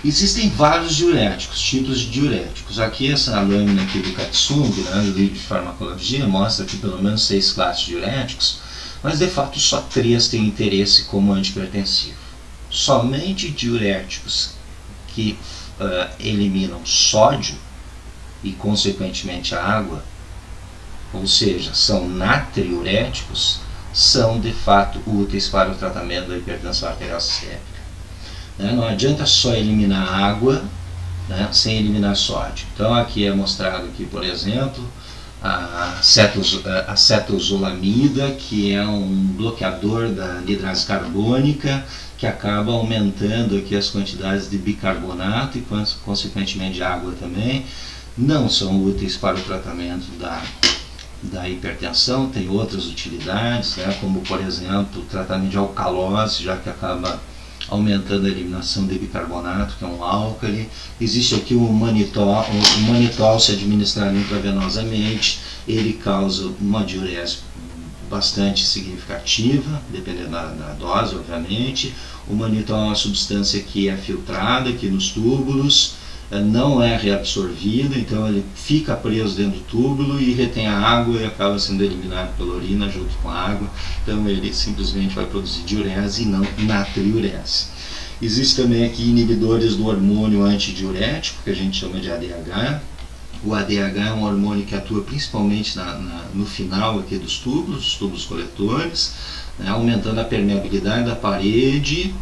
Existem vários diuréticos, tipos de diuréticos. Aqui essa lâmina aqui do Katsung, né, do livro de farmacologia, mostra aqui pelo menos 6 classes de diuréticos, mas de fato só 3 têm interesse como antihipertensivo. Somente diuréticos que eliminam sódio e consequentemente a água, ou seja, são natriuréticos, são de fato úteis para o tratamento da hipertensão arterial sistêmica. Não adianta só eliminar água, né, sem eliminar sódio. Então aqui é mostrado aqui, por exemplo, a cetozolamida, que é um bloqueador da anidrase carbônica, que acaba aumentando aqui as quantidades de bicarbonato e consequentemente de água também. Não são úteis para o tratamento da hipertensão, tem outras utilidades, né, como por exemplo o tratamento de alcalose, já que acaba aumentando a eliminação de bicarbonato, que é um álcali. Existe aqui o manitol. O manitol, se administrado intravenosamente, ele causa uma diurese bastante significativa, dependendo da dose, obviamente. O manitol é uma substância que é filtrada aqui nos túbulos, não é reabsorvida, então ele fica preso dentro do túbulo e retém a água e acaba sendo eliminado pela urina junto com a água. Então ele simplesmente vai produzir diurese e não natriurese. Existem também aqui inibidores do hormônio antidiurético, que a gente chama de ADH. O ADH é um hormônio que atua principalmente no final aqui dos túbulos coletores, né, aumentando a permeabilidade da parede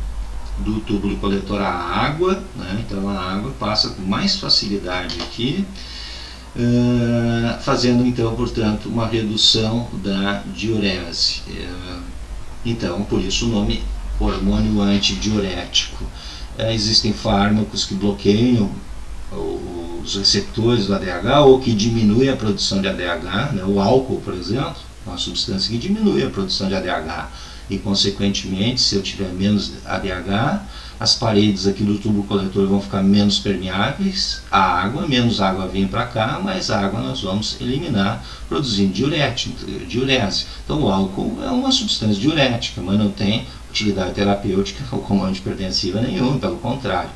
do túbulo coletor à água, né? Então a água passa com mais facilidade aqui, fazendo então, portanto, uma redução da diurese. Então, por isso o nome hormônio antidiurético. Existem fármacos que bloqueiam os receptores do ADH ou que diminuem a produção de ADH, né? O álcool, por exemplo, é uma substância que diminui a produção de ADH. E, consequentemente, se eu tiver menos ADH, as paredes aqui do tubo coletor vão ficar menos permeáveis à água, menos água vem para cá, mais água nós vamos eliminar, produzindo diurese. Então, o álcool é uma substância diurética, mas não tem utilidade terapêutica como antihipertensiva nenhuma, pelo contrário,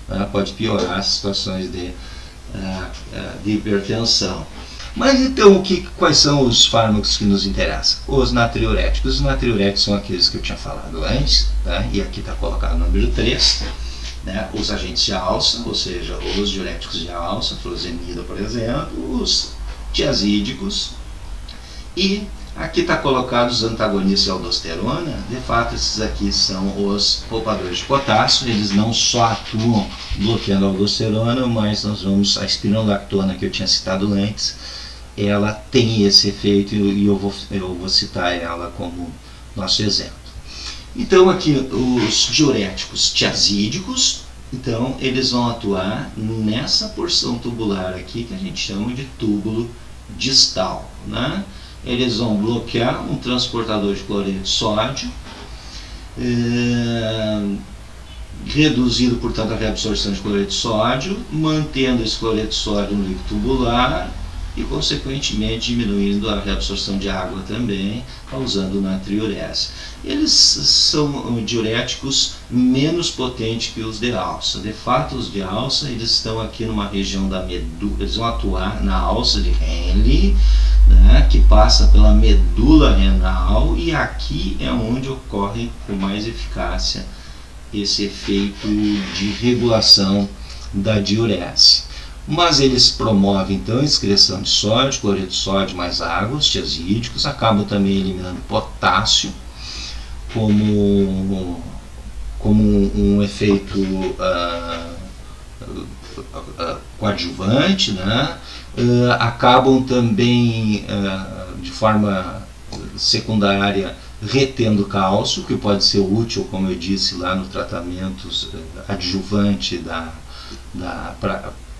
ela pode piorar as situações de hipertensão. Mas então, quais são os fármacos que nos interessam? Os natriuréticos. Os natriuréticos são aqueles que eu tinha falado antes, tá? E aqui está colocado o número 3, né? Os agentes de alça, ou seja, os diuréticos de alça, furosemida, por exemplo, os tiazídicos, e aqui está colocado os antagonistas de aldosterona. De fato, esses aqui são os poupadores de potássio. Eles não só atuam bloqueando a aldosterona, mas a espironolactona que eu tinha citado antes, ela tem esse efeito e eu vou citar ela como nosso exemplo. Então aqui os diuréticos tiazídicos, então eles vão atuar nessa porção tubular aqui que a gente chama de túbulo distal, né? Eles vão bloquear um transportador de cloreto de sódio, reduzindo, portanto, a reabsorção de cloreto de sódio, mantendo esse cloreto de sódio no líquido tubular e, consequentemente, diminuindo a reabsorção de água também, causando natriurese. Eles são diuréticos menos potentes que os de alça. De fato, os de alça, eles estão aqui numa região da medula, eles vão atuar na alça de Henle, né, que passa pela medula renal, e aqui é onde ocorre com mais eficácia esse efeito de regulação da diurese. Mas eles promovem então a excreção de sódio, cloreto de sódio mais água, os tiazídicos, acabam também eliminando potássio como um efeito coadjuvante, né? Acabam também de forma secundária retendo cálcio, que pode ser útil, como eu disse lá no tratamento adjuvante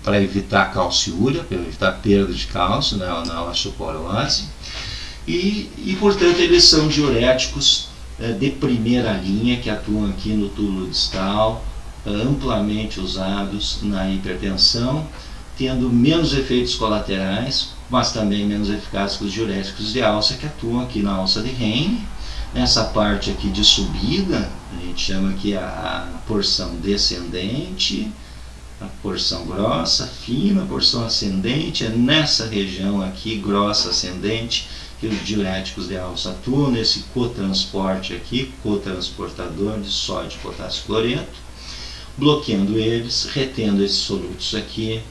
para evitar calciúria, para evitar perda de cálcio, né, na osteoporose. E portanto eles são diuréticos de primeira linha, que atuam aqui no túbulo distal, amplamente usados na hipertensão, tendo menos efeitos colaterais, mas também menos eficazes que os diuréticos de alça, que atuam aqui na alça de Henle. Nessa parte aqui de subida, a gente chama aqui a porção descendente, a porção grossa, fina, porção ascendente. É nessa região aqui, grossa, ascendente, que os diuréticos de alça atuam, nesse cotransporte aqui, cotransportador de sódio e potássio cloreto, bloqueando eles, retendo esses solutos aqui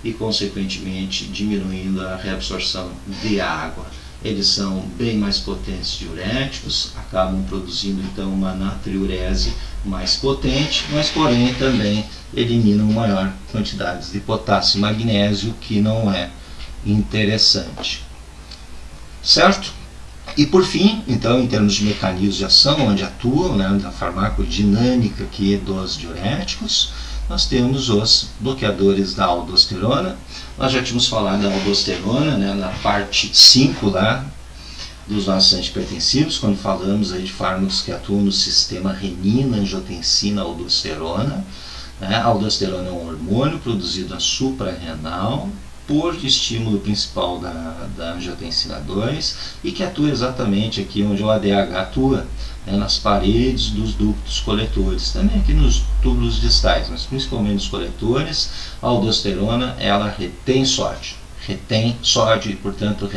e, consequentemente, diminuindo a reabsorção de água. Eles são bem mais potentes diuréticos, acabam produzindo então uma natriurese mais potente, mas porém também eliminam maior quantidades de potássio e magnésio, que não é interessante. Certo? E por fim, então, em termos de mecanismos de ação, onde atuam, né, da farmacodinâmica aqui dos diuréticos, nós temos os bloqueadores da aldosterona. Nós já tínhamos falado da aldosterona, né, na parte 5 lá dos nossos antihipertensivos, quando falamos aí de fármacos que atuam no sistema renina, angiotensina, aldosterona. Né? A aldosterona é um hormônio produzido na suprarrenal por estímulo principal da angiotensina 2 e que atua exatamente aqui onde o ADH atua, né, nas paredes dos ductos coletores, também aqui nos túbulos distais, mas principalmente nos coletores. A aldosterona, ela retém sódio e, portanto,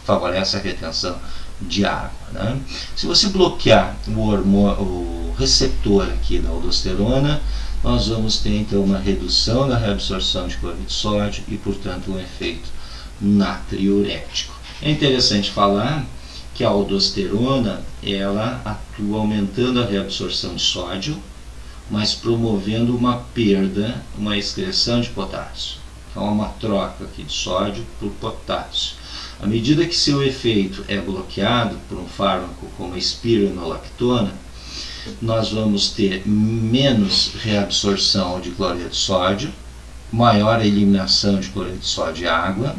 favorece a retenção de água. Né? Se você bloquear o receptor aqui da aldosterona, nós vamos ter então uma redução da reabsorção de cloreto de sódio e, portanto, um efeito natriurético. É interessante falar que a aldosterona, ela atua aumentando a reabsorção de sódio, mas promovendo uma perda, uma excreção de potássio. Então, há uma troca aqui de sódio por potássio. À medida que seu efeito é bloqueado por um fármaco como a espironolactona, nós vamos ter menos reabsorção de cloreto de sódio, maior eliminação de cloreto de sódio e água,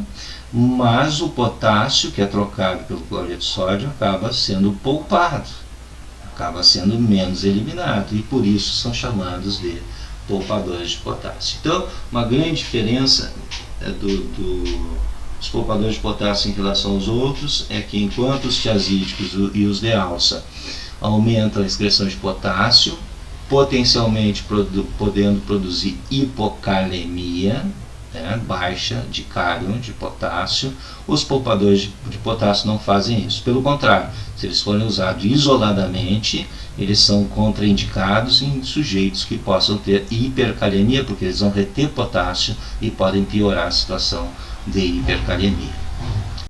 mas o potássio, que é trocado pelo cloreto de sódio, acaba sendo poupado, acaba sendo menos eliminado, e por isso são chamados de poupadores de potássio. Então, uma grande diferença dos poupadores de potássio em relação aos outros é que, enquanto os tiazídicos e os de alça aumentam a excreção de potássio, potencialmente podendo produzir hipocalemia, né, baixa de cálion, de potássio, os poupadores de potássio não fazem isso. Pelo contrário, se eles forem usados isoladamente, eles são contraindicados em sujeitos que possam ter hipercalemia, porque eles vão reter potássio e podem piorar a situação de hipercalemia.